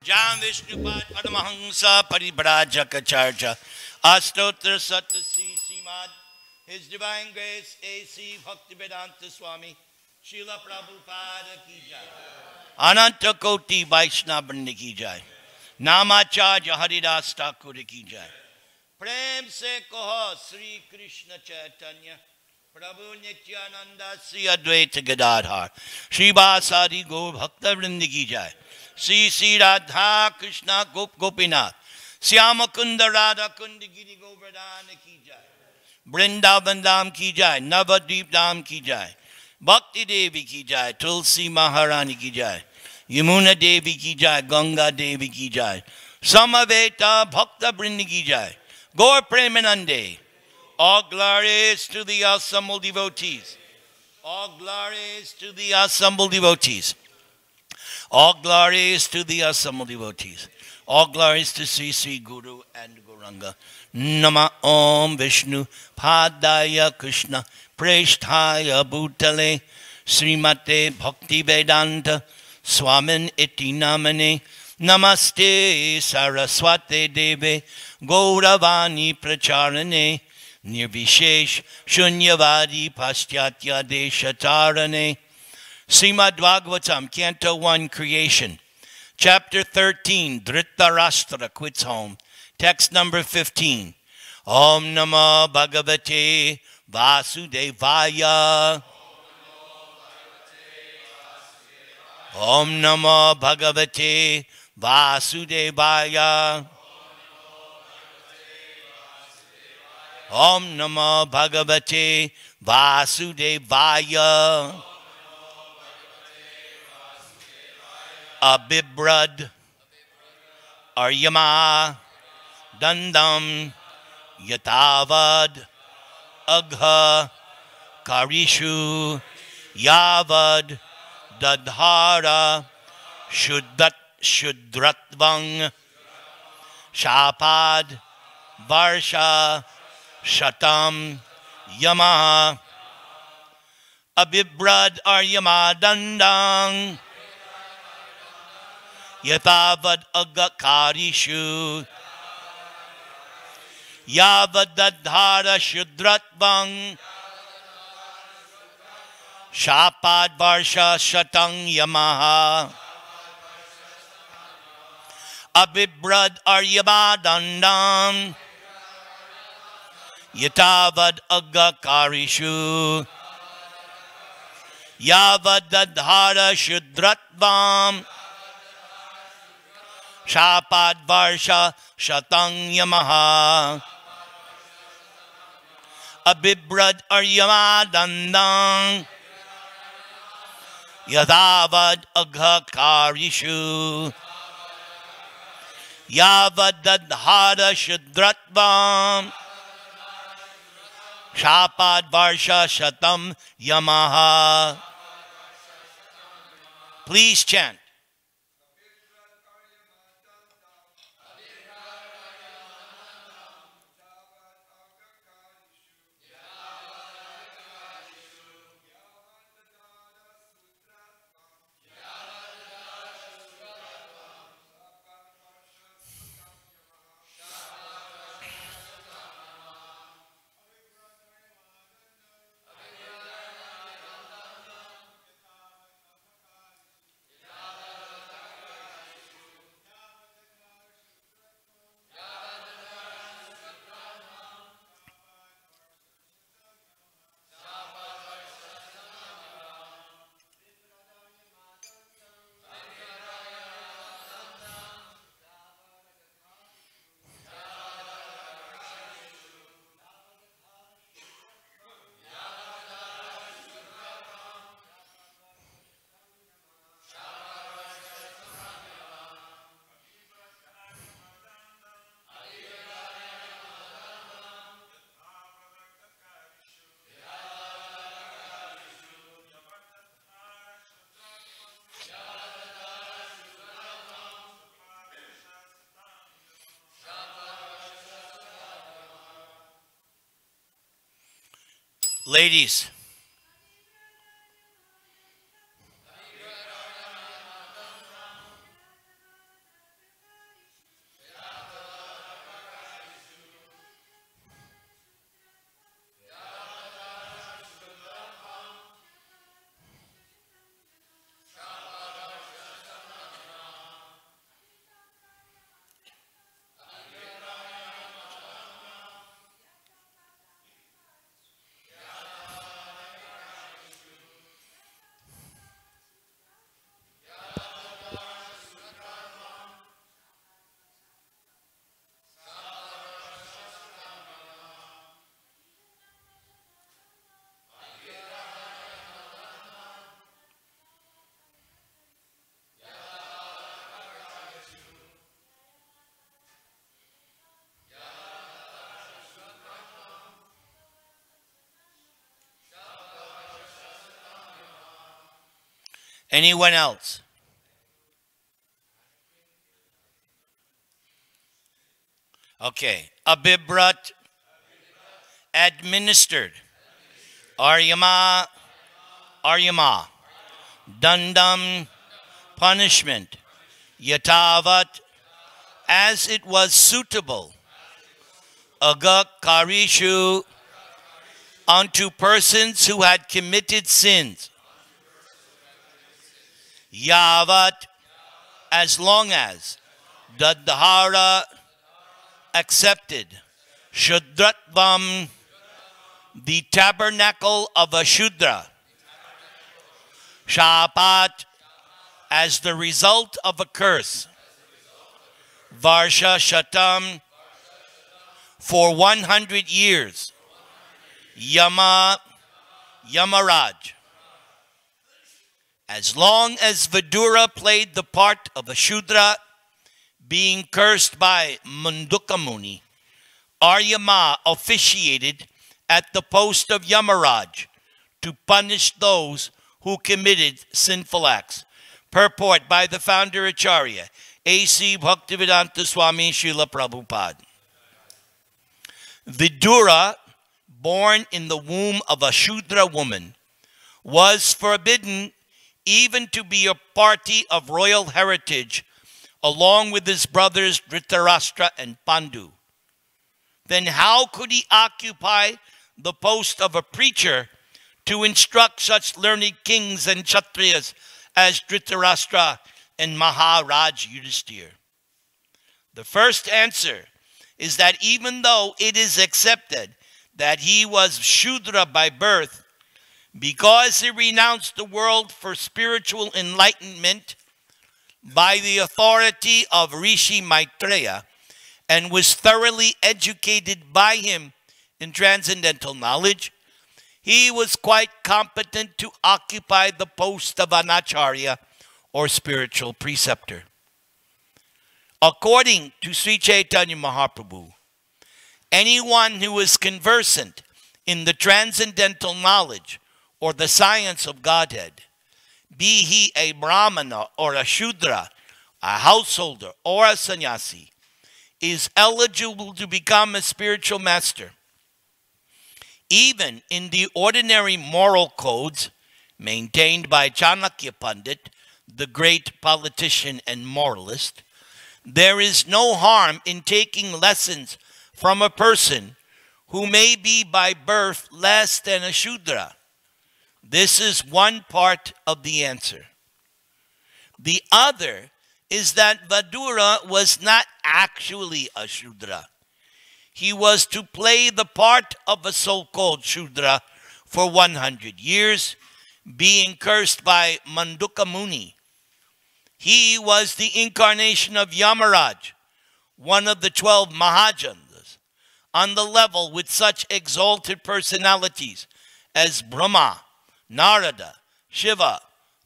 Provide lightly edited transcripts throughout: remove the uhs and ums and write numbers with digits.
Jam Vishnupad Paramahamsa Paribrajaka Astotra Satasi Simad, His Divine Grace A.C. Bhaktivedanta Swami, Srila Prabhupada Ki Jai, Ananta Koti Vaishnava Ki Jai, Namacharya Haridas Thakur Ki Jai, Prem Se Koho Sri Krishna Chaitanya, Prabhu Nityananda Sri Advaita Gadadhar, Shri Vasari Gaur Bhakta Vrindi Ki Jai, Sri Sri Radha Krishna Gopinath, Syama Kunda Radha Kundi Giri Govardhana Ki Jai, Vrindavan Dham Ki Jai, Navadvip Dham Ki Jai, Bhakti Devi Ki Jai, Tulsi Maharani Ki Jai, Yamuna Devi Ki Jai, Ganga Devi Ki Jai, Samaveta Bhakta Vrindi Ki Jai, Gaur Premanande. All glories to the assembled devotees. All glories to the assembled devotees. All glories to the assembled devotees. All glories to Sri Sri Guru and Gauranga. Nama Om Vishnu Padaya Krishna Preshthaya Bhutale Srimate Bhakti Vedanta Swamin Iti Namane Namaste Saraswate Deve Gauravani Pracharane Nirvishesh Shunyavadi Paschatya Deshatarane. Srimad Bhagavatam, Canto 1, Creation. Chapter 13, Dhritarashtra quits home. Text number 15. Om Namah Bhagavate Vasudevaya. Om Namah Bhagavate Vasudevaya. Om Namah Bhagavate Vasudevaya. Abibrad Aryama Dandam Yatavad Agha Karishu Yavad Dadhara Shudratvang Shapad Varsha Shatam Yamaha Abibrad Aryama Dandang Yatavad Agakarishu Yavadadhara Shudratvang Shapad Varsha Shatang Yamaha Abibrad Aryama Dandang Yatavad Agakarishu Yavadadhara Shudratvam Shapad Varsha Shatang Yamaha Abibrad Aryama Dandang Yadavad Agakarishu Yavadadhara Shudratvam Shapad Varsha Shatam Yamaha. Please chant. Ladies, Anyone else? Okay. Abhibrat, administered. Aryama, Aryama. Dandam, punishment. Yatavat, as it was suitable. Agakarishu, unto persons who had committed sins. Yavat, as long as. Dadhara, accepted. Shudratvam, the tabernacle of a Shudra. Shapat, as the result of a curse. Varsha Shatam, for 100 years. Yama, Yamaraj. As long as Vidura played the part of a Shudra, being cursed by Mundukamuni, Aryama officiated at the post of Yamaraj to punish those who committed sinful acts. Purport by the founder Acharya, A.C. Bhaktivedanta Swami Srila Prabhupada. Vidura, born in the womb of a Shudra woman, was forbidden even to be a party of royal heritage along with his brothers Dhritarashtra and Pandu. Then how could he occupy the post of a preacher to instruct such learned kings and Kshatriyas as Dhritarashtra and Maharaj Yudhishthira? The first answer is that even though it is accepted that he was Shudra by birth, because he renounced the world for spiritual enlightenment by the authority of Rishi Maitreya and was thoroughly educated by him in transcendental knowledge, he was quite competent to occupy the post of an acharya or spiritual preceptor. According to Sri Chaitanya Mahaprabhu, anyone who is conversant in the transcendental knowledge or the science of Godhead, be he a Brahmana or a Shudra, a householder or a sannyasi, is eligible to become a spiritual master. Even in the ordinary moral codes maintained by Chanakya Pandit, the great politician and moralist, there is no harm in taking lessons from a person who may be by birth less than a Shudra. This is one part of the answer. The other is that Vidura was not actually a Shudra. He was to play the part of a so-called Shudra for 100 years, being cursed by Mundukamuni. He was the incarnation of Yamaraj, one of the 12 Mahajans, on the level with such exalted personalities as Brahma, Narada, Shiva,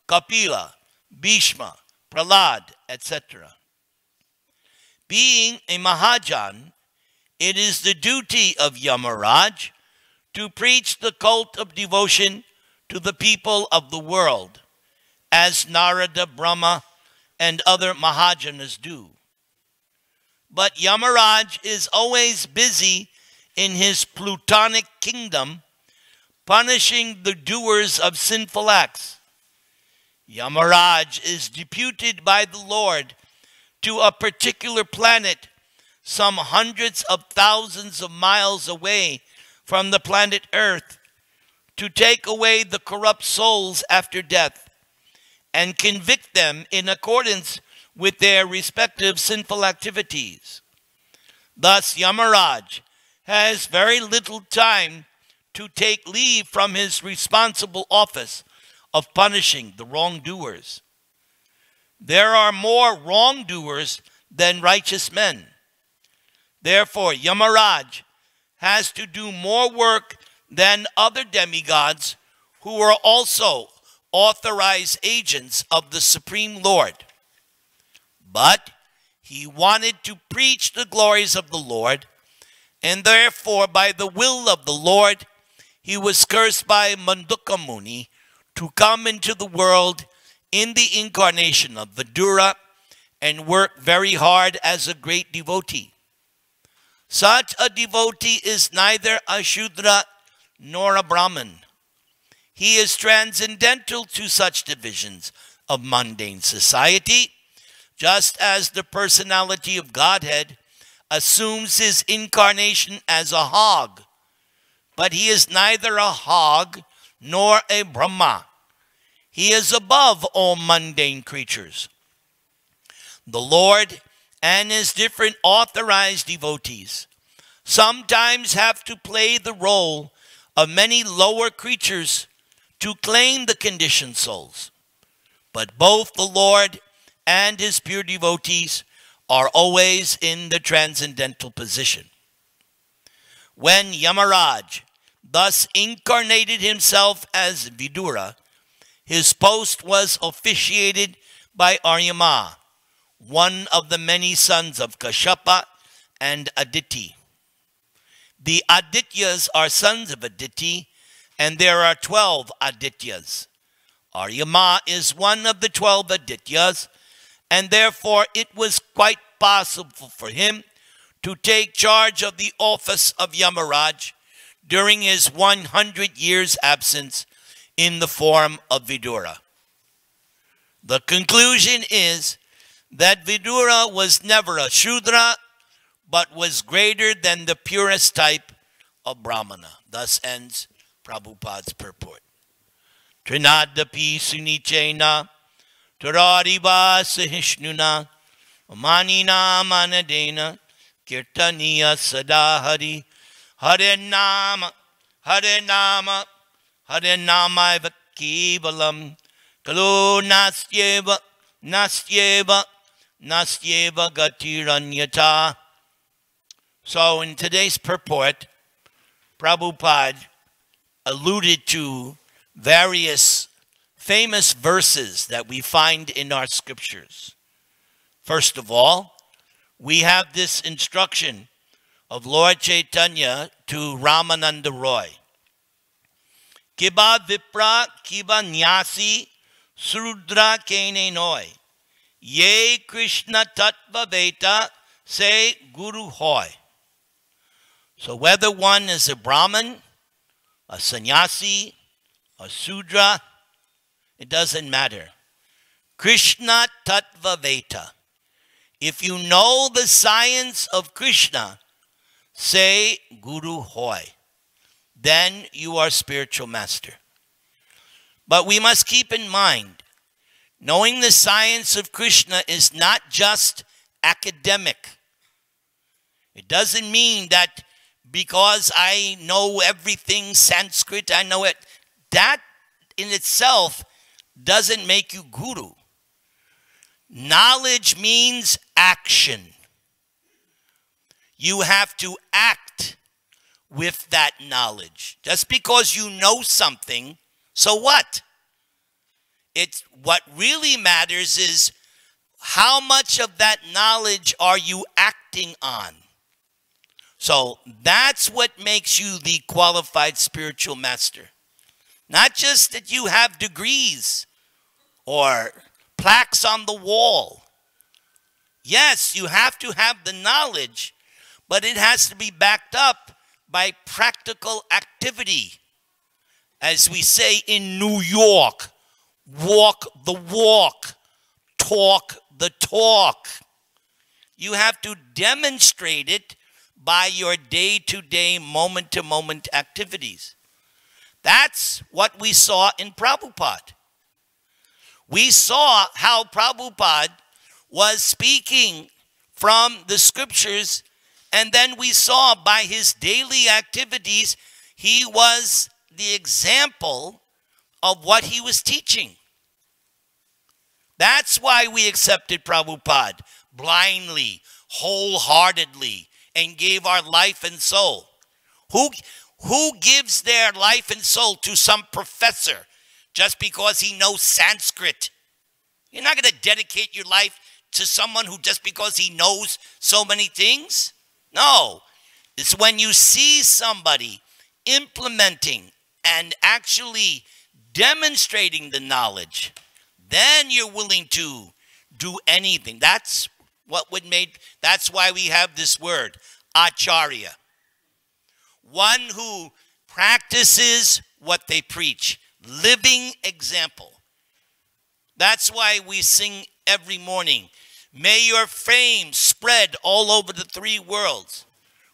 Kapila, Bhishma, Prahlad, etc. Being a Mahajan, it is the duty of Yamaraj to preach the cult of devotion to the people of the world, as Narada, Brahma, and other Mahajanas do. But Yamaraj is always busy in his plutonic kingdom, punishing the doers of sinful acts. Yamaraj is deputed by the Lord to a particular planet some hundreds of thousands of miles away from the planet Earth to take away the corrupt souls after death and convict them in accordance with their respective sinful activities. Thus, Yamaraj has very little time to take leave from his responsible office of punishing the wrongdoers. There are more wrongdoers than righteous men. Therefore, Yamaraj has to do more work than other demigods who are also authorized agents of the Supreme Lord. But he wanted to preach the glories of the Lord, and therefore, by the will of the Lord, he was cursed by Mundukamuni to come into the world in the incarnation of Vidura and worked very hard as a great devotee. Such a devotee is neither a Shudra nor a Brahmin. He is transcendental to such divisions of mundane society, just as the personality of Godhead assumes his incarnation as a hog. But he is neither a hog nor a Brahma. He is above all mundane creatures. The Lord and his different authorized devotees sometimes have to play the role of many lower creatures to claim the conditioned souls. But both the Lord and his pure devotees are always in the transcendental position. When Yamaraj thus incarnated himself as Vidura, his post was officiated by Aryama, one of the many sons of Kashyapa and Aditi. The Adityas are sons of Aditi, and there are 12 Adityas. Aryama is one of the 12 Adityas, and therefore it was quite possible for him to take charge of the office of Yamaraj during his 100 years absence in the form of Vidura. The conclusion is that Vidura was never a Shudra, but was greater than the purest type of Brahmana. Thus ends Prabhupada's purport. Trinadapi sunichena, tarariva sahishnuna, manina manadena, kirtaniya sadahari, hare nama, hare nama, hare nama kevalam, kalu nastyeva, nastyeva, nastyeva gatiranyata. So in today's purport, Prabhupada alluded to various famous verses that we find in our scriptures. First of all, we have this instruction of Lord Chaitanya to Ramananda Roy. Kiba vipra kiba nyasi surudra kene noi. Ye Krishna tattva veta say guru hoy. So whether one is a Brahmin, a sannyasi, a Sudra, it doesn't matter. Krishna tattva veta. If you know the science of Krishna, say guru hoy. Then you are spiritual master. But we must keep in mind, knowing the science of Krishna is not just academic. It doesn't mean that because I know everything Sanskrit, I know it. That in itself doesn't make you guru. Knowledge means action. You have to act with that knowledge. Just because you know something, so what? What really matters is how much of that knowledge are you acting on? So that's what makes you the qualified spiritual master. Not just that you have degrees or plaques on the wall. Yes, you have to have the knowledge, but it has to be backed up by practical activity. As we say in New York, walk the walk, talk the talk. You have to demonstrate it by your day-to-day, moment-to-moment activities. That's what we saw in Prabhupada. We saw how Prabhupada was speaking from the scriptures, and then we saw by his daily activities, he was the example of what he was teaching. That's why we accepted Prabhupada blindly, wholeheartedly, and gave our life and soul. Who gives their life and soul to some professor just because he knows Sanskrit? You're not going to dedicate your life to someone who just because he knows so many things. No. It's when you see somebody implementing and actually demonstrating the knowledge, then you're willing to do anything. That's why we have this word, acharya. One who practices what they preach. Living example. That's why we sing every morning, may your fame spread all over the three worlds.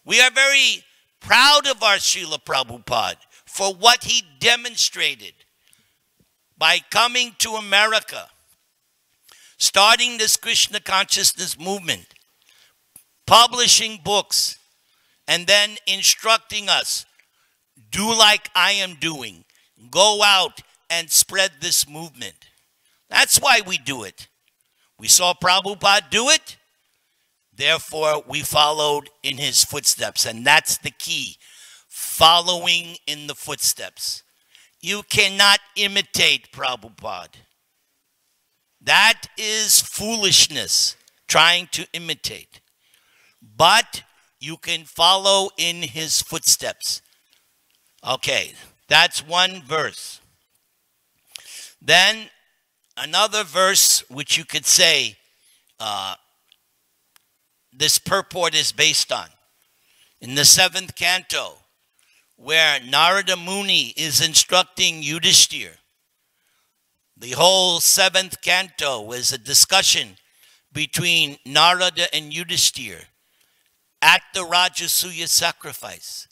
We are very proud of our Srila Prabhupada for what he demonstrated by coming to America, starting this Krishna consciousness movement, publishing books, and then instructing us, do like I am doing. Go out and spread this movement. That's why we do it. We saw Prabhupada do it. Therefore, we followed in his footsteps. And that's the key. Following in the footsteps. You cannot imitate Prabhupada. That is foolishness, trying to imitate. But you can follow in his footsteps. Okay, that's one verse. Then another verse which you could say this purport is based on. In the 7th canto, where Narada Muni is instructing Yudhishthira. The whole 7th canto is a discussion between Narada and Yudhishthira at the Rajasuya sacrifice.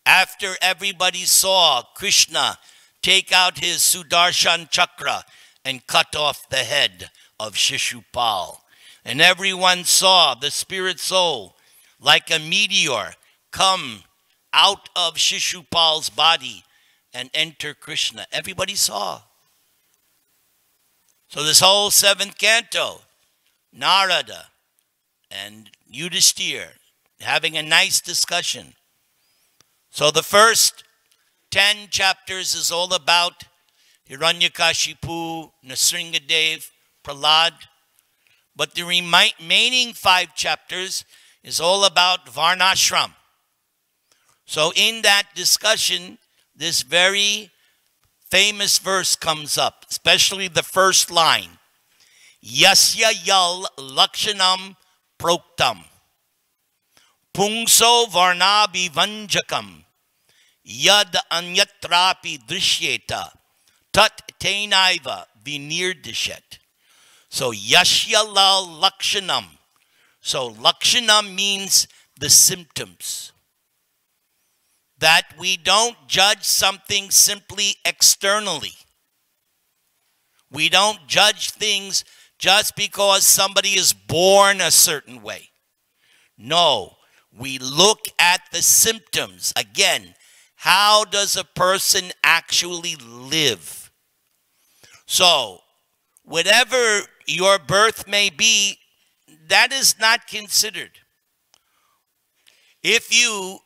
After everybody saw Krishna take out his Sudarshan Chakra and cut off the head of Shishupal. And everyone saw the spirit soul like a meteor come out of Shishupal's body and enter Krishna. Everybody saw. So this whole 7th canto, Narada and Yudhishthira having a nice discussion. So the first 10 chapters is all about Hiranyakashipu, Nrsingadev, Prahlad. But the remaining 5 chapters is all about Varnashram. So in that discussion, this very famous verse comes up, especially the first line. Yasya yal lakshanam proktam. Pungso varnabi vanjakam. Yad anyatrapi drishyeta. Tat tenaiva vinirdishet. So yasya lal lakshanam. So lakshanam means the symptoms. That we don't judge something simply externally. We don't judge things just because somebody is born a certain way. No, we look at the symptoms. Again, how does a person actually live? So, whatever your birth may be, that is not considered. If you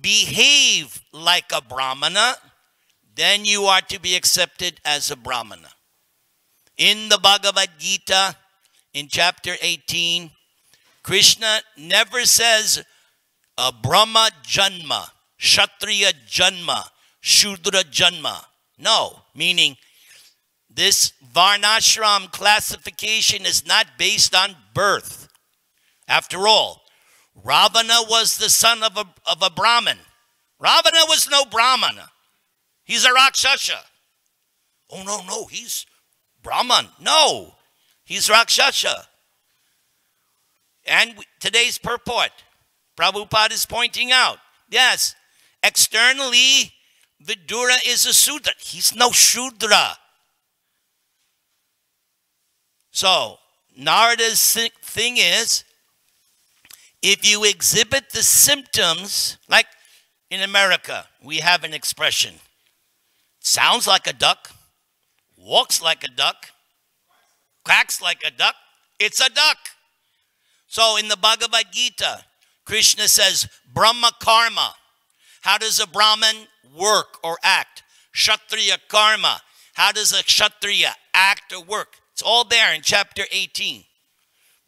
behave like a Brahmana, then you are to be accepted as a Brahmana. In the Bhagavad Gita, in chapter 18, Krishna never says a Brahma Janma, Kshatriya Janma, Shudra Janma. No, meaning this Varnashram classification is not based on birth. After all, Ravana was the son of a Brahmin. Ravana was no Brahmana. He's a Rakshasa. Oh, no, he's Brahman. No, he's Rakshasa. And today's purport, Prabhupada is pointing out, yes, externally, Vidura is a Sudra. He's no Shudra. So, Narada's thing is, if you exhibit the symptoms, like in America, we have an expression. Sounds like a duck, walks like a duck, quacks like a duck. It's a duck. So in the Bhagavad Gita, Krishna says, Brahma karma. How does a Brahmin work or act? Kshatriya karma. How does a Kshatriya act or work? It's all there in chapter 18.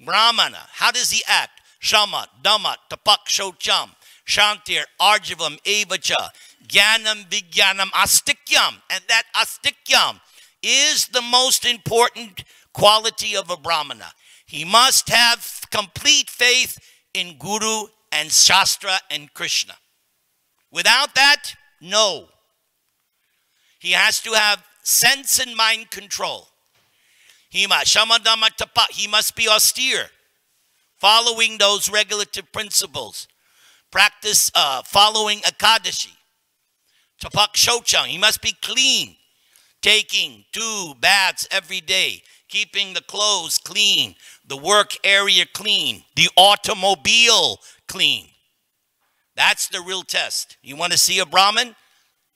Brahmana, how does he act? Shama, Dhamma, Tapak, Shocham, Shantir, Arjavam, Evacha, Jnanam, Vijnanam, Astikyam. And that Astikyam is the most important quality of a Brahmana. He must have complete faith in Guru and Shastra and Krishna. Without that, no. He has to have sense and mind control. He must be austere, following those regulative principles. Practice following Akadashi. Tapak Shochang, he must be clean, taking 2 baths every day, keeping the clothes clean, the work area clean, the automobile clean. That's the real test. You want to see a Brahmin?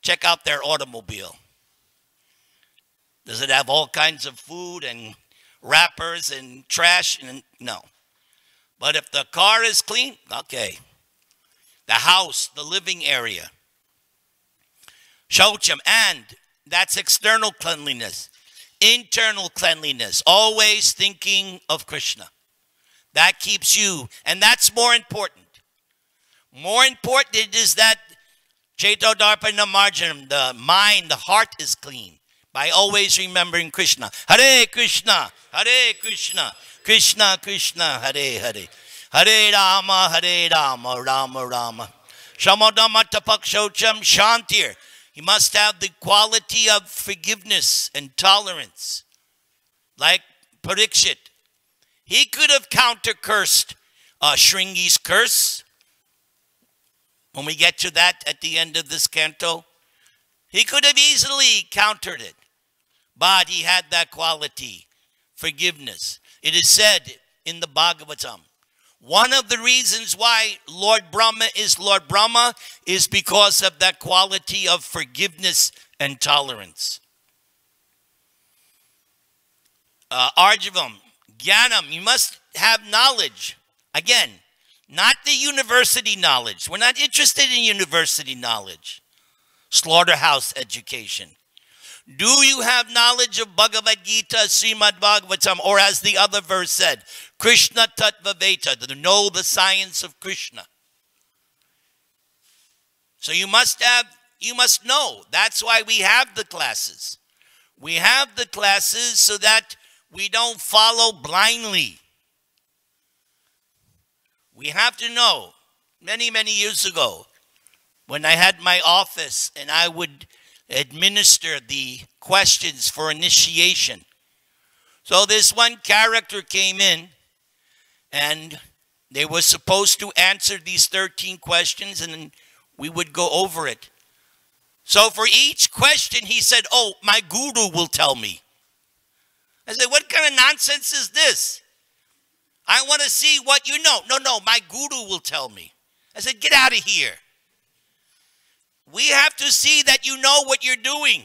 Check out their automobile. Does it have all kinds of food and wrappers and trash? No. But if the car is clean, okay. The house, the living area. Shaucham, and that's external cleanliness. Internal cleanliness, always thinking of Krishna. That keeps you, and that's more important. More important is that Chaito Darpana Marjanam, the mind, the heart is clean by always remembering Krishna. Hare Krishna, Hare Krishna, Krishna Krishna, Hare Hare. Hare Rama, Rama Rama. Shamadama Tapak Shocham Shantir. He must have the quality of forgiveness and tolerance. Like Parikshit. He could have counter-cursed Shringi's curse. When we get to that at the end of this canto, he could have easily countered it. But he had that quality, forgiveness. It is said in the Bhagavatam, one of the reasons why Lord Brahma is because of that quality of forgiveness and tolerance. Arjavam, Jnanam, you must have knowledge. Again, not the university knowledge. We're not interested in university knowledge. Slaughterhouse education. Do you have knowledge of Bhagavad Gita, Srimad Bhagavatam, or as the other verse said, Krishna Tattva Veda, to know the science of Krishna? So you must know. That's why we have the classes. We have the classes so that we don't follow blindly. We have to know. Many, many years ago, when I had my office and I would administer the questions for initiation. So this one character came in and they were supposed to answer these 13 questions and we would go over it. So for each question he said, oh, my guru will tell me. I said, what kind of nonsense is this? I want to see what you know. No, my guru will tell me. I said, get out of here. We have to see that you know what you're doing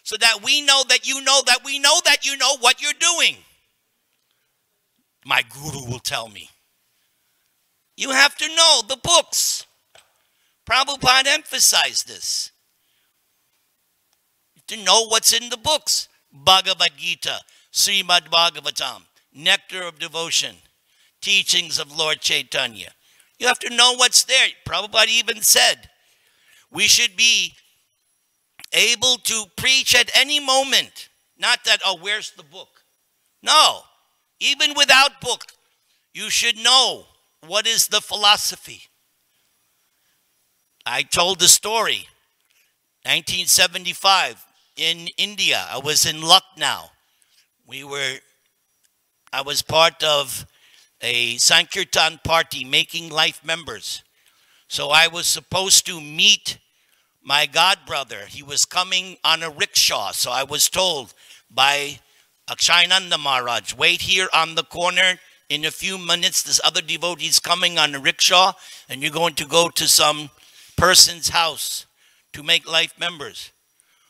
so that we know that you know that we know that you know what you're doing. My guru will tell me. You have to know the books. Prabhupada emphasized this. To know what's in the books. Bhagavad Gita, Srimad Bhagavatam, Nectar of Devotion, Teachings of Lord Chaitanya. You have to know what's there. Prabhupada even said, we should be able to preach at any moment. Not that, oh, where's the book? No. Even without book, you should know what is the philosophy. I told the story. 1975 in India. I was in Lucknow. I was part of a Sankirtan party making life members. So I was supposed to meet my godbrother. He was coming on a rickshaw. So I was told by Akshayananda Maharaj, wait here on the corner. In a few minutes, this other devotee is coming on a rickshaw, and you're going to go to some person's house to make life members.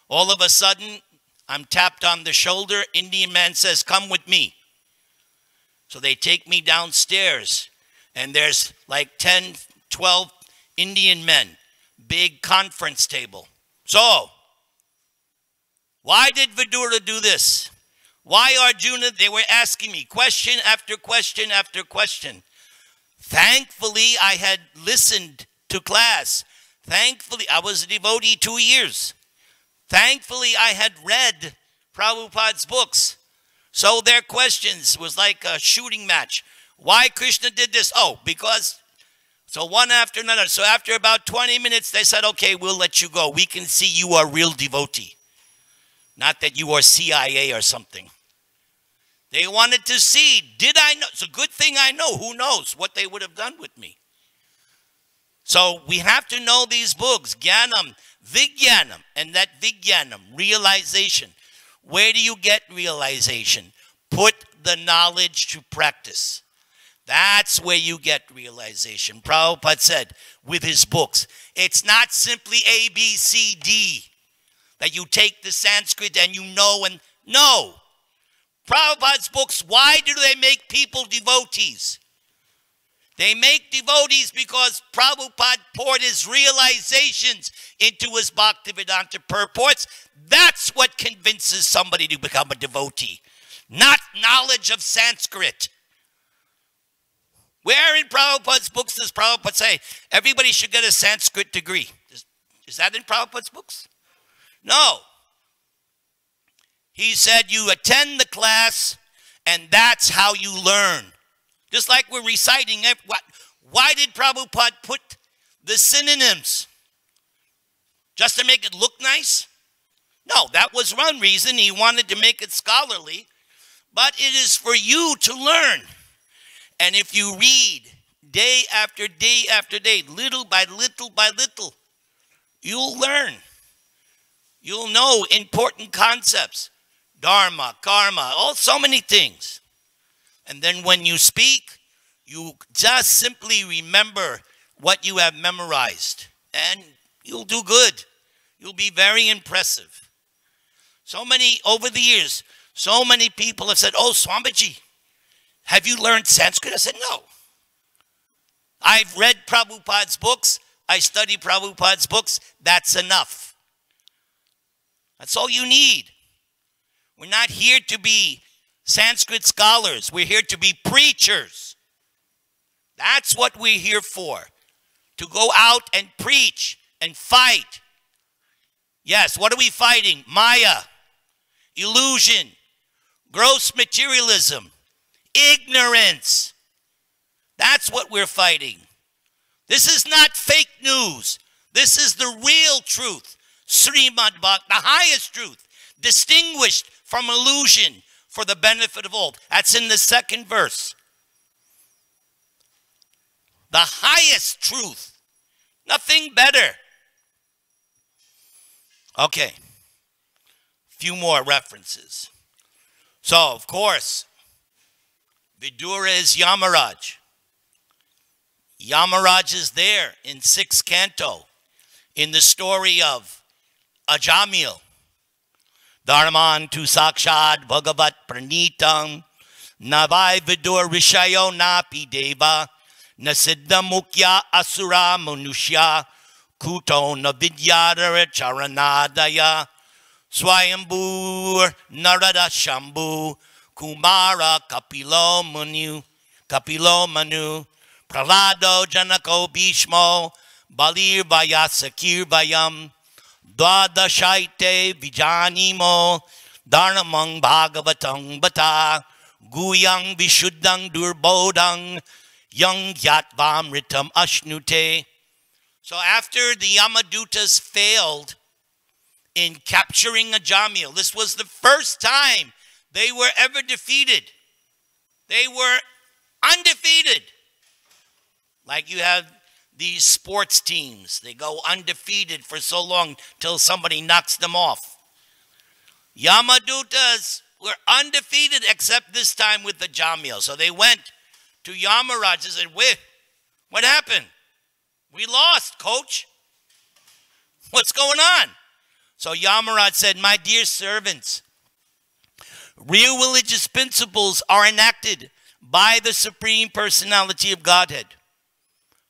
All of a sudden, I'm tapped on the shoulder. Indian man says, come with me. So they take me downstairs, and there's like 10, 12 Indian men, big conference table. So, why did Vidura do this? Why Arjuna? They were asking me question after question after question. Thankfully, I had listened to class. Thankfully, I was a devotee 2 years. Thankfully, I had read Prabhupada's books. So their questions was like a shooting match. Why Krishna did this? Oh, because. So one after another. So after about 20 minutes, they said, okay, we'll let you go. We can see you are a real devotee. Not that you are CIA or something. They wanted to see, did I know? It's a good thing I know. Who knows what they would have done with me? So we have to know these books. Jnanam, Vijnanam. And that Vijnanam, realization. Where do you get realization? Put the knowledge to practice. That's where you get realization. Prabhupada said with his books, it's not simply A, B, C, D. That you take the Sanskrit and you know and no. Prabhupada's books, why do they make people devotees? They make devotees because Prabhupada poured his realizations into his Bhaktivedanta purports. That's what convinces somebody to become a devotee, not knowledge of Sanskrit. Where in Prabhupada's books does Prabhupada say everybody should get a Sanskrit degree? Is that in Prabhupada's books? No. He said you attend the class and that's how you learn. Just like we're reciting. Why did Prabhupada put the synonyms? Just to make it look nice? No, that was one reason. He wanted to make it scholarly. But it is for you to learn. And if you read day after day after day, little by little by little, you'll learn. You'll know important concepts. Dharma, karma, so many things. And then when you speak, you just simply remember what you have memorized. And you'll do good. You'll be very impressive. So many, over the years, so many people have said, oh, Swamiji, have you learned Sanskrit? I said, no. I've read Prabhupada's books. I study Prabhupada's books. That's enough. That's all you need. We're not here to be Sanskrit scholars. We're here to be preachers. That's what we're here for. To go out and preach and fight. Yes, what are we fighting? Maya, illusion, gross materialism, ignorance. That's what we're fighting. This is not fake news. This is the real truth. Srimad Bhakti, the highest truth, distinguished from illusion for the benefit of all. That's in the second verse. The highest truth. Nothing better. Okay. Few more references. So, of course, Vidura is Yamaraj. Yamaraj is there in 6th canto in the story of Ajamil. Dharman tu sakshad bhagavat pranitam navai vidur rishayo napi deva nasiddha mukya asura manushya kuto navidyadara charanadaya swayambur narada shambhu kumara kapilo manu pralado janako bhishmo balir vayasakir vayam Dwadashaite vijanimo dharmang bhagavatang bata guyang vishuddhang durbodhang yang yatvamritam ashnute. So after the Yamadutas failed in capturing Ajamil, this was the first time they were ever defeated. They were undefeated. Like you have these sports teams, they go undefeated for so long till somebody knocks them off. Yamadutas were undefeated except this time with the Jamil. So they went to Yamaraj and said, what happened? We lost, coach. What's going on? So Yamaraj said, my dear servants, real religious principles are enacted by the Supreme Personality of Godhead.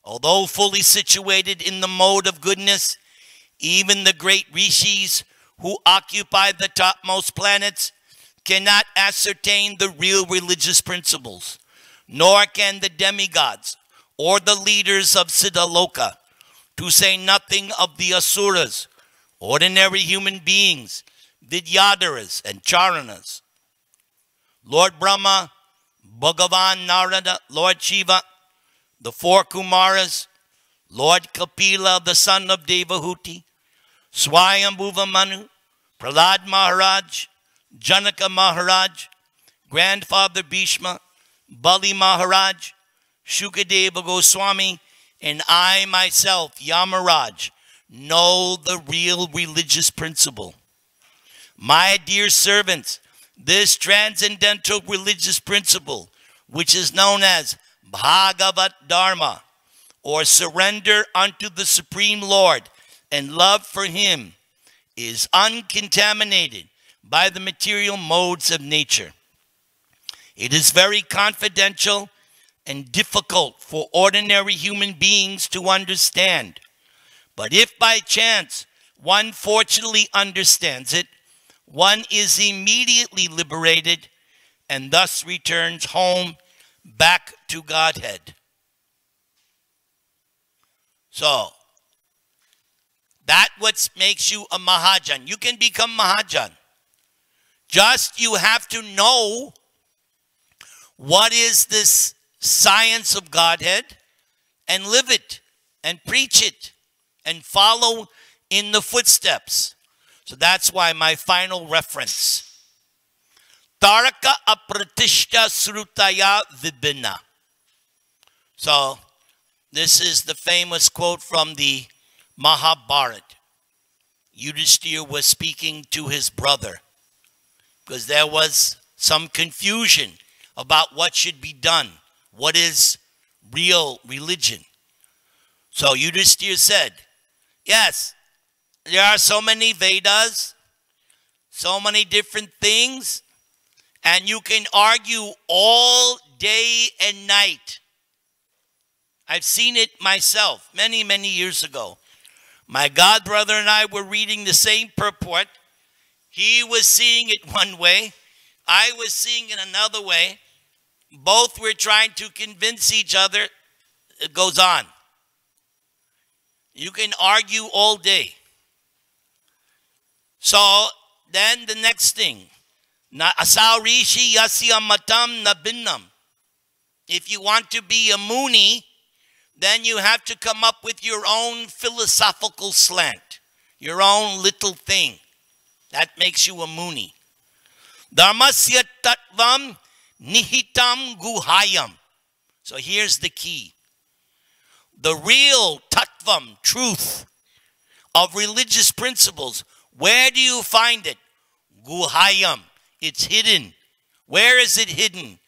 Although fully situated in the mode of goodness, even the great rishis who occupy the topmost planets cannot ascertain the real religious principles, nor can the demigods or the leaders of Siddhaloka, to say nothing of the asuras, ordinary human beings, Vidyadharas and Charanas, Lord Brahma, Bhagavan Narada, Lord Shiva, the four Kumaras, Lord Kapila, the son of Devahuti, Swayambhuva Manu, Prahlad Maharaj, Janaka Maharaj, Grandfather Bhishma, Bali Maharaj, Shukadeva Goswami, and I myself, Yamaraj, know the real religious principle. My dear servants, this transcendental religious principle, which is known as Bhagavat Dharma, or surrender unto the Supreme Lord and love for Him, is uncontaminated by the material modes of nature. It is very confidential and difficult for ordinary human beings to understand. But if by chance one fortunately understands it, one is immediately liberated and thus returns home back to Godhead. So, that what makes you a Mahajan. You can become Mahajan. Just you have to know what is this science of Godhead and live it and preach it and follow in the footsteps. So that's why my final reference. Taraka apratishta srutaya vibhina. So this is the famous quote from the Mahabharata. Yudhishthira was speaking to his brother because there was some confusion about what should be done. What is real religion? So Yudhishthira said, yes, there are so many Vedas, so many different things, and you can argue all day and night. I've seen it myself many, many years ago. My godbrother and I were reading the same purport. He was seeing it one way. I was seeing it another way. Both were trying to convince each other. It goes on. You can argue all day. So then the next thing. Na asarishi yasya matam nabinnam. If you want to be a Muni, then you have to come up with your own philosophical slant, your own little thing. That makes you a Muni. Dharmasya tattvam nihitam guhayam. So here's the key. The real tattvam, truth of religious principles, where do you find it? Guhayam. It's hidden. Where is it hidden?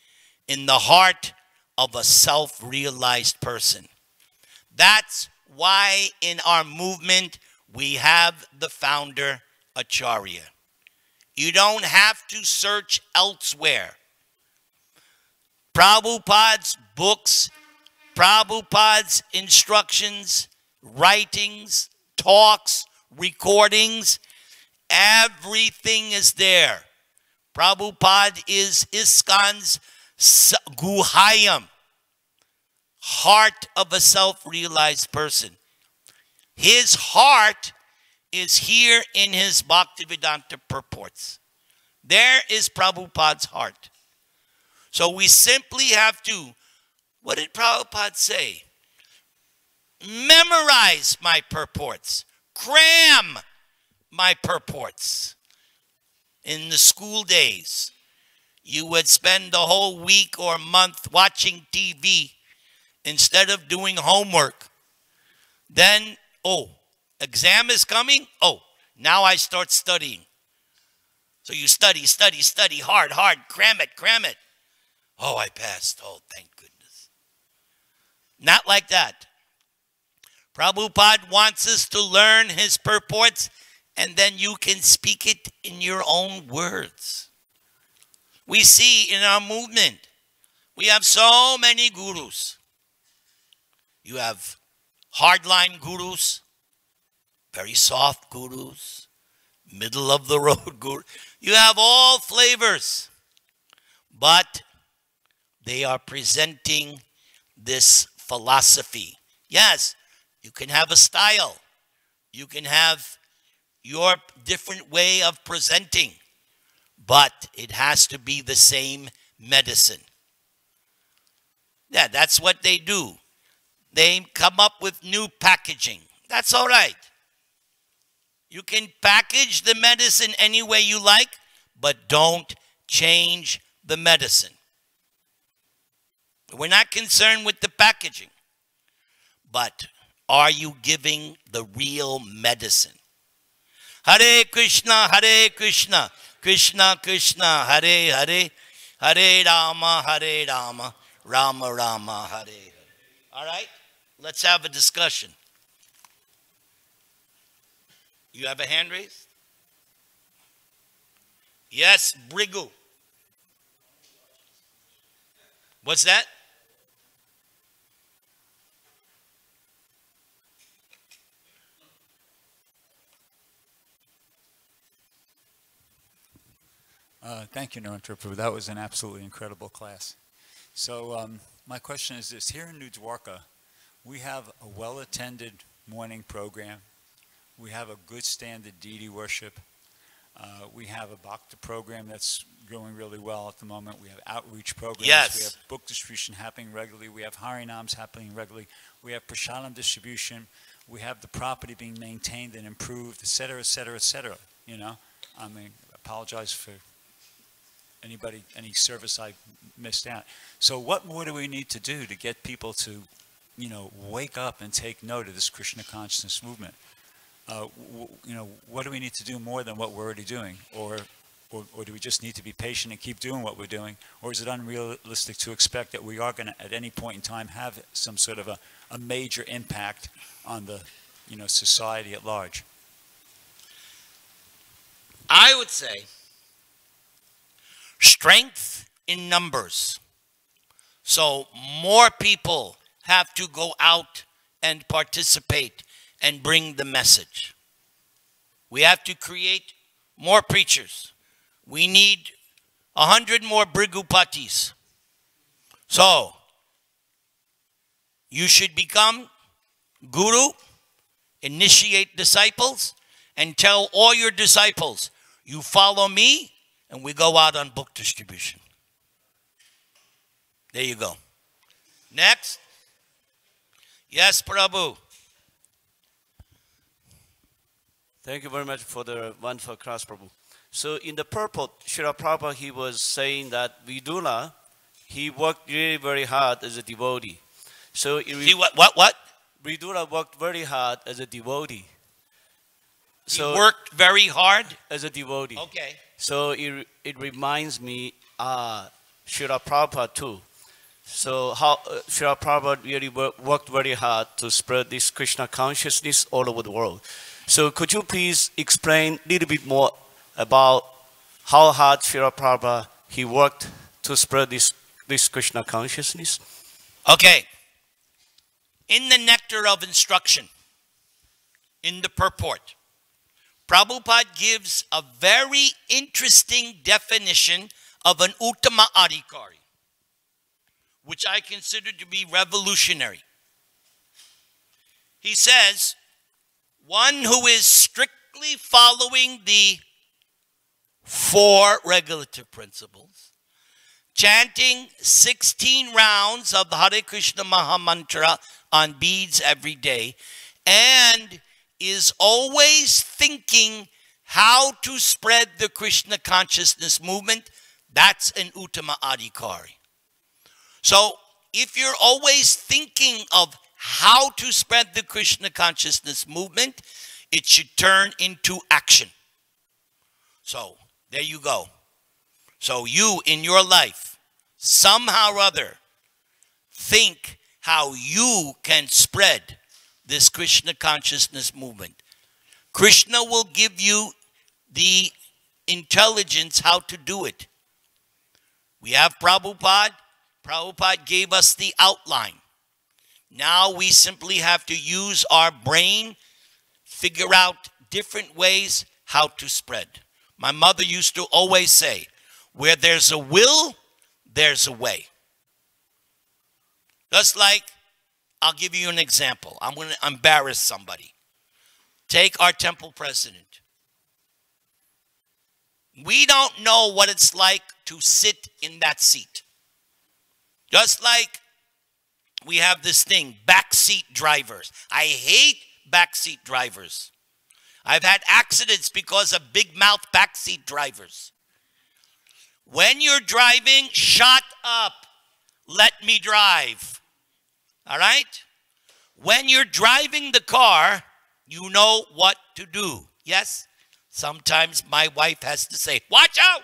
In the heart of a self-realized person. That's why in our movement we have the founder Acharya. You don't have to search elsewhere. Prabhupada's books, Prabhupada's instructions, writings, talks, recordings, everything is there. Prabhupada is ISKCON's Guhayam, heart of a self-realized person. His heart is here in his Bhaktivedanta purports. There is Prabhupada's heart. So we simply have to, what did Prabhupada say? Memorize my purports. Cram my purports. In the school days, you would spend the whole week or month watching TV instead of doing homework. Then, oh, exam is coming? Oh, now I start studying. So you study hard, cram it. Oh, I passed. Oh, thank goodness. Not like that. Prabhupada wants us to learn his purports, and then you can speak it in your own words. We see in our movement, we have so many gurus. You have hardline gurus, very soft gurus, middle of the road gurus. You have all flavors, but they are presenting this philosophy. Yes, you can have a style. You can have your different way of presenting, but it has to be the same medicine. Yeah, that's what they do. They come up with new packaging. That's all right. You can package the medicine any way you like, but don't change the medicine. We're not concerned with the packaging. But are you giving the real medicine? Hare Krishna, Krishna Krishna, Hare Hare, Hare Rama, Rama Rama, Hare Hare. All right? Let's have a discussion. You have a hand raised? Yes, Brigu. What's that? Thank you, Nirantara Prabhu. That was an absolutely incredible class. So my question is this. Here in New Dwarka, we have a well-attended morning program. We have a good standard deity worship. We have a Bhakta program that's going really well at the moment. We have outreach programs. Yes. We have book distribution happening regularly. We have Harinams happening regularly. We have Prasadam distribution. We have the property being maintained and improved, et cetera, et cetera, et cetera. You know, I mean, apologize for any service I missed out. So what more do we need to do to get people to, you know, wake up and take note of this Krishna consciousness movement? You know, what do we need to do more than what we're already doing? Or do we just need to be patient and keep doing what we're doing? Or is it unrealistic to expect that we are going to, at any point in time, have some sort of a major impact on the, you know, society at large? I would say strength in numbers. So more people have to go out and participate and bring the message. We have to create more preachers. We need 100 more Brigupatis. So you should become guru, initiate disciples, and tell all your disciples, you follow me, and we go out on book distribution. There you go. Next. Yes, Prabhu. Thank you very much for the wonderful class, Prabhu. So in the purport, Srila Prabhupada, he was saying that Vidura, he worked really very hard as a devotee. So what? Vidura worked very hard as a devotee. So he worked very hard? As a devotee. Okay. So it reminds me Srila Prabhupada too. So how Srila Prabhupada really worked very hard to spread this Krishna consciousness all over the world. So could you please explain a little bit more about how hard Srila Prabhupada he worked to spread this Krishna consciousness? Okay. In the Nectar of Instruction, in the purport, Prabhupada gives a very interesting definition of an Uttama Adhikari, which I consider to be revolutionary. He says, one who is strictly following the 4 regulative principles, chanting 16 rounds of the Hare Krishna Maha Mantra on beads every day, and is always thinking how to spread the Krishna consciousness movement, that's an Uttama Adhikari. So if you're always thinking of how to spread the Krishna consciousness movement, it should turn into action. So there you go. So you in your life, somehow or other, think how you can spread this Krishna consciousness movement. Krishna will give you the intelligence how to do it. We have Prabhupada. Prabhupada gave us the outline. Now we simply have to use our brain, figure out different ways how to spread. My mother used to always say, where there's a will, there's a way. Just like, I'll give you an example. I'm going to embarrass somebody. Take our temple president. We don't know what it's like to sit in that seat. Just like we have this thing, backseat drivers. I hate backseat drivers. I've had accidents because of big mouth backseat drivers. When you're driving, shut up. Let me drive. All right? When you're driving the car, you know what to do. Yes? Sometimes my wife has to say, watch out.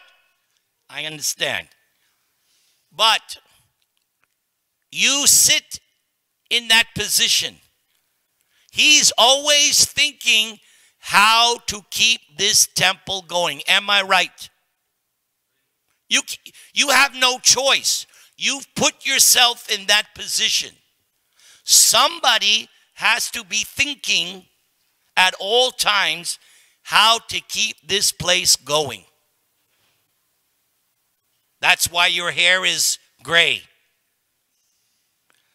I understand. But you sit in that position. He's always thinking how to keep this temple going. Am I right? You have no choice. You've put yourself in that position. Somebody has to be thinking at all times how to keep this place going. That's why your hair is gray.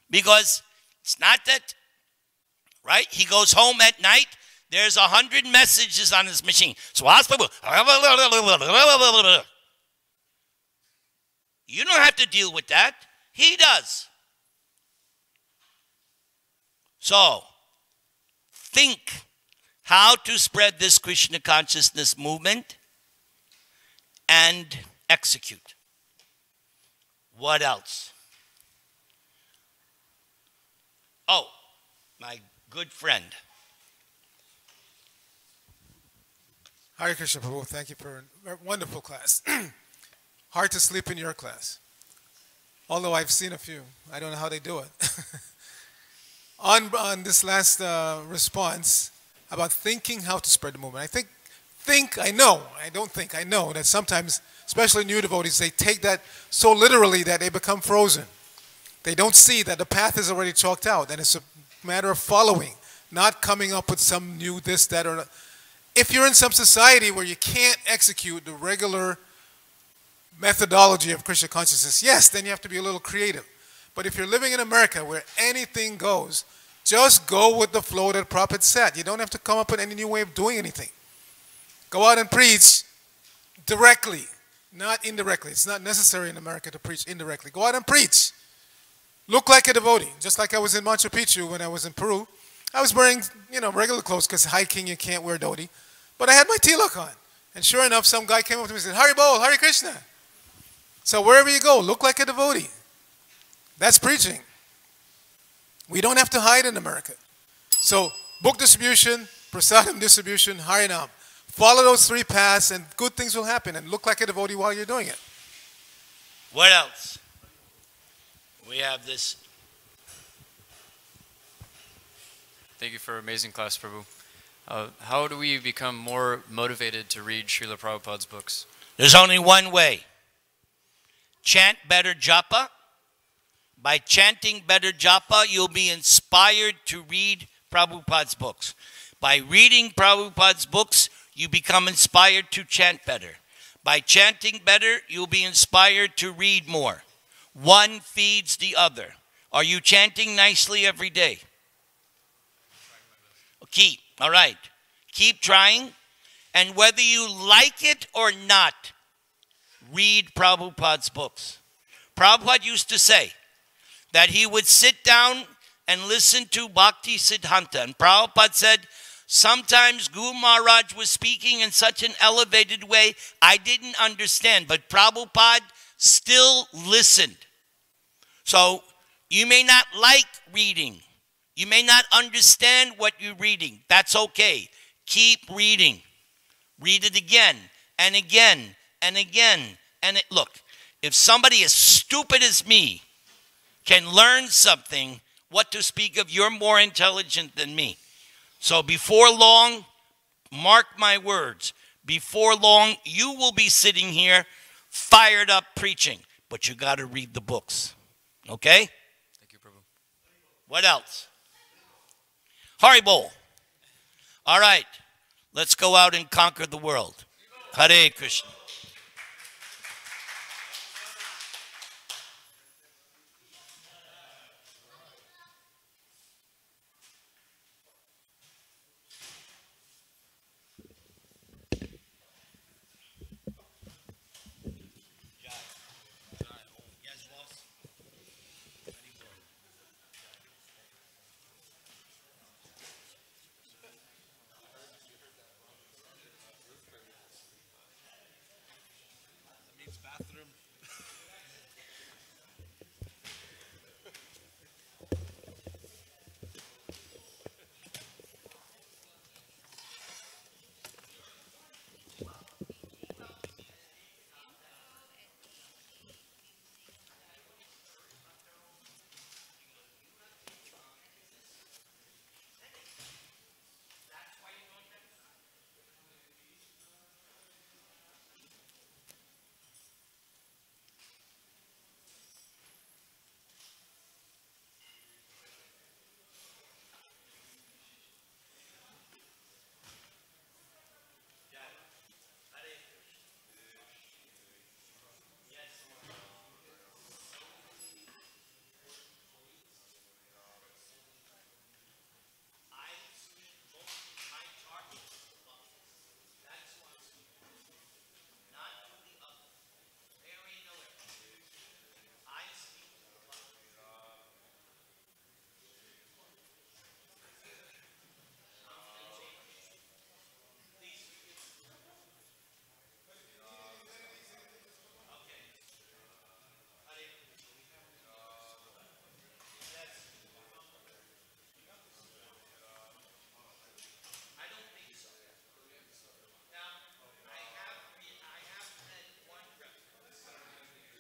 Because it's not that, right? He goes home at night. There's 100 messages on his machine. So you don't have to deal with that. He does. So, think how to spread this Krishna consciousness movement and execute. What else? Oh, my good friend. Hare Krishna Prabhu, thank you for a wonderful class. Hard to sleep in your class. Although I've seen a few. I don't know how they do it. On this last response about thinking how to spread the movement. I know that sometimes, especially new devotees, they take that so literally that they become frozen. They don't see that the path is already chalked out, and it's a matter of following, not coming up with some new this, that, or... If you're in some society where you can't execute the regular methodology of Krishna consciousness, yes, then you have to be a little creative. But if you're living in America where anything goes, just go with the flow that Prabhupada said. You don't have to come up with any new way of doing anything. Go out and preach directly, not indirectly. It's not necessary in America to preach indirectly. Go out and preach. Look like a devotee. Just like I was in Machu Picchu when I was in Peru. I was wearing, regular clothes because hiking you can't wear dhoti. But I had my tilak on. And sure enough, some guy came up to me and said, Hari Bol, Hare Krishna. So wherever you go, look like a devotee. That's preaching. We don't have to hide in America. So book distribution, prasadam distribution, Harinam. Follow those three paths and good things will happen. And look like a devotee while you're doing it. What else? We have this. Thank you for an amazing class, Prabhu. How do we become more motivated to read Srila Prabhupada's books? There's only one way. Chant better japa. By chanting better japa, you'll be inspired to read Prabhupada's books. By reading Prabhupada's books, you become inspired to chant better. By chanting better, you'll be inspired to read more. One feeds the other. Are you chanting nicely every day? Keep. All right. Keep trying. And whether you like it or not, read Prabhupada's books. Prabhupada used to say that he would sit down and listen to Bhakti Siddhanta. And Prabhupada said, sometimes Guru Maharaj was speaking in such an elevated way, I didn't understand. But Prabhupada still listened. So you may not like reading. You may not understand what you're reading. That's okay. Keep reading. Read it again and again and again. And look, if somebody as stupid as me can learn something, what to speak of, you're more intelligent than me. So before long, mark my words, before long you will be sitting here fired up preaching. But you got to read the books. Okay? Thank you, Prabhu. What else? Hari Bol. All right. Let's go out and conquer the world. Hare Krishna.